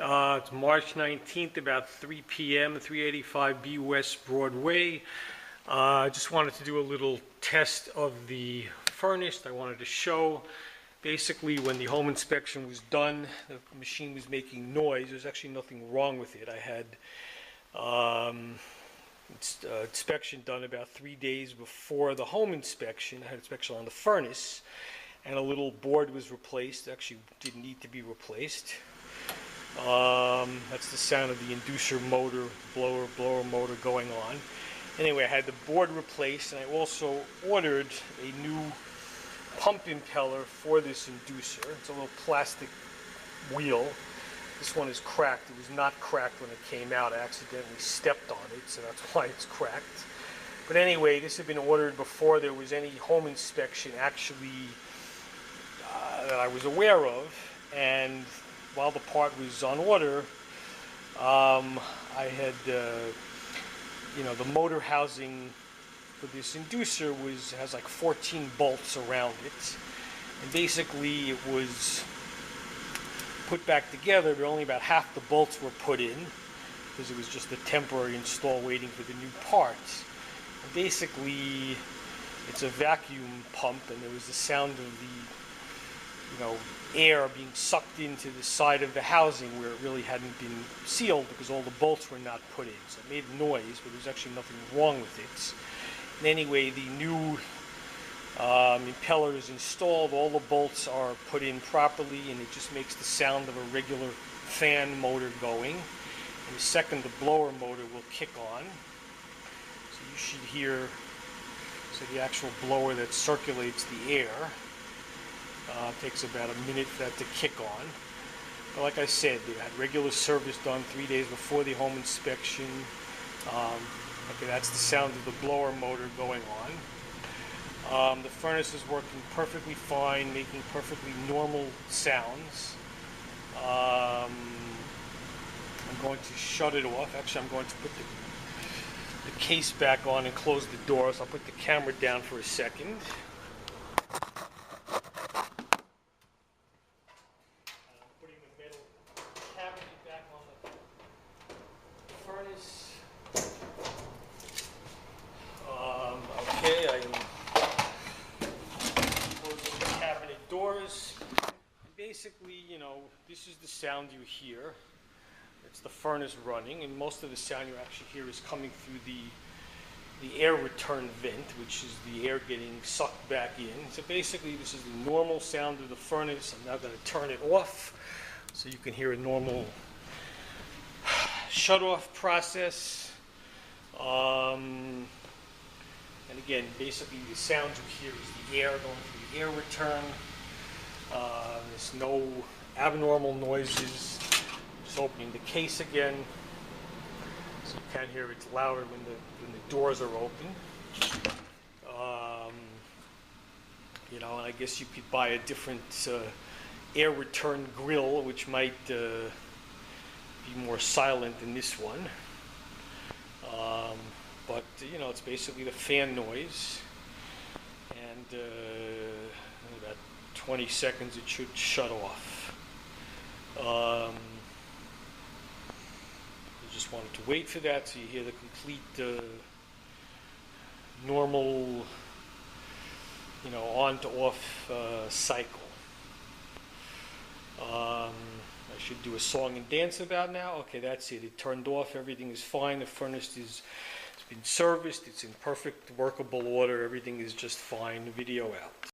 It's March 19th, about 3 p.m., 385 B West Broadway. I just wanted to do a little test of the furnace. I wanted to show basically when the home inspection was done, the machine was making noise. There's actually nothing wrong with it. I had inspection done about 3 days before the home inspection. I had inspection on the furnace, and a little board was replaced. It actually didn't need to be replaced. That's the sound of the inducer motor, blower motor going on. Anyway, I had the board replaced, and I also ordered a new pump impeller for this inducer. It's a little plastic wheel. This one is cracked. It was not cracked when it came out. I accidentally stepped on it, so that's why it's cracked. But anyway, this had been ordered before there was any home inspection actually that I was aware of, and while the part was on order, I had, the motor housing for this inducer has like 14 bolts around it, and basically it was put back together, but only about half the bolts were put in because it was just a temporary install waiting for the new parts. And basically, it's a vacuum pump, and there was the sound of the air being sucked into the side of the housing where it really hadn't been sealed because all the bolts were not put in. So it made noise, but there's actually nothing wrong with it. And anyway, the new impeller is installed, all the bolts are put in properly, and it just makes the sound of a regular fan motor going. In a second, the blower motor will kick on. So you should hear the actual blower that circulates the air. Takes about a minute for that to kick on. But like I said, they had regular service done 3 days before the home inspection. Okay, that's the sound of the blower motor going on. The furnace is working perfectly fine, making perfectly normal sounds. I'm going to shut it off. Actually, I'm going to put the case back on and close the door. So I'll put the camera down for a second. Okay, I am closing the cabinet doors. And basically, this is the sound you hear. It's the furnace running, and most of the sound you actually hear is coming through the air return vent, which is the air getting sucked back in. So basically, this is the normal sound of the furnace. I'm now going to turn it off so you can hear a normal shut-off process. And again, basically the sound you hear is the air going through the air return. There's no abnormal noises. Just opening the case again, so you can hear it's louder when the doors are open. And I guess you could buy a different air return grill, which might be more silent than this one. But it's basically the fan noise, and in about 20 seconds it should shut off. You just wanted to wait for that so you hear the complete normal on to off cycle. I should do a song and dance about now. Okay, that's it. It turned off. Everything is fine. The furnace has been serviced. It's in perfect workable order. Everything is just fine. Video out.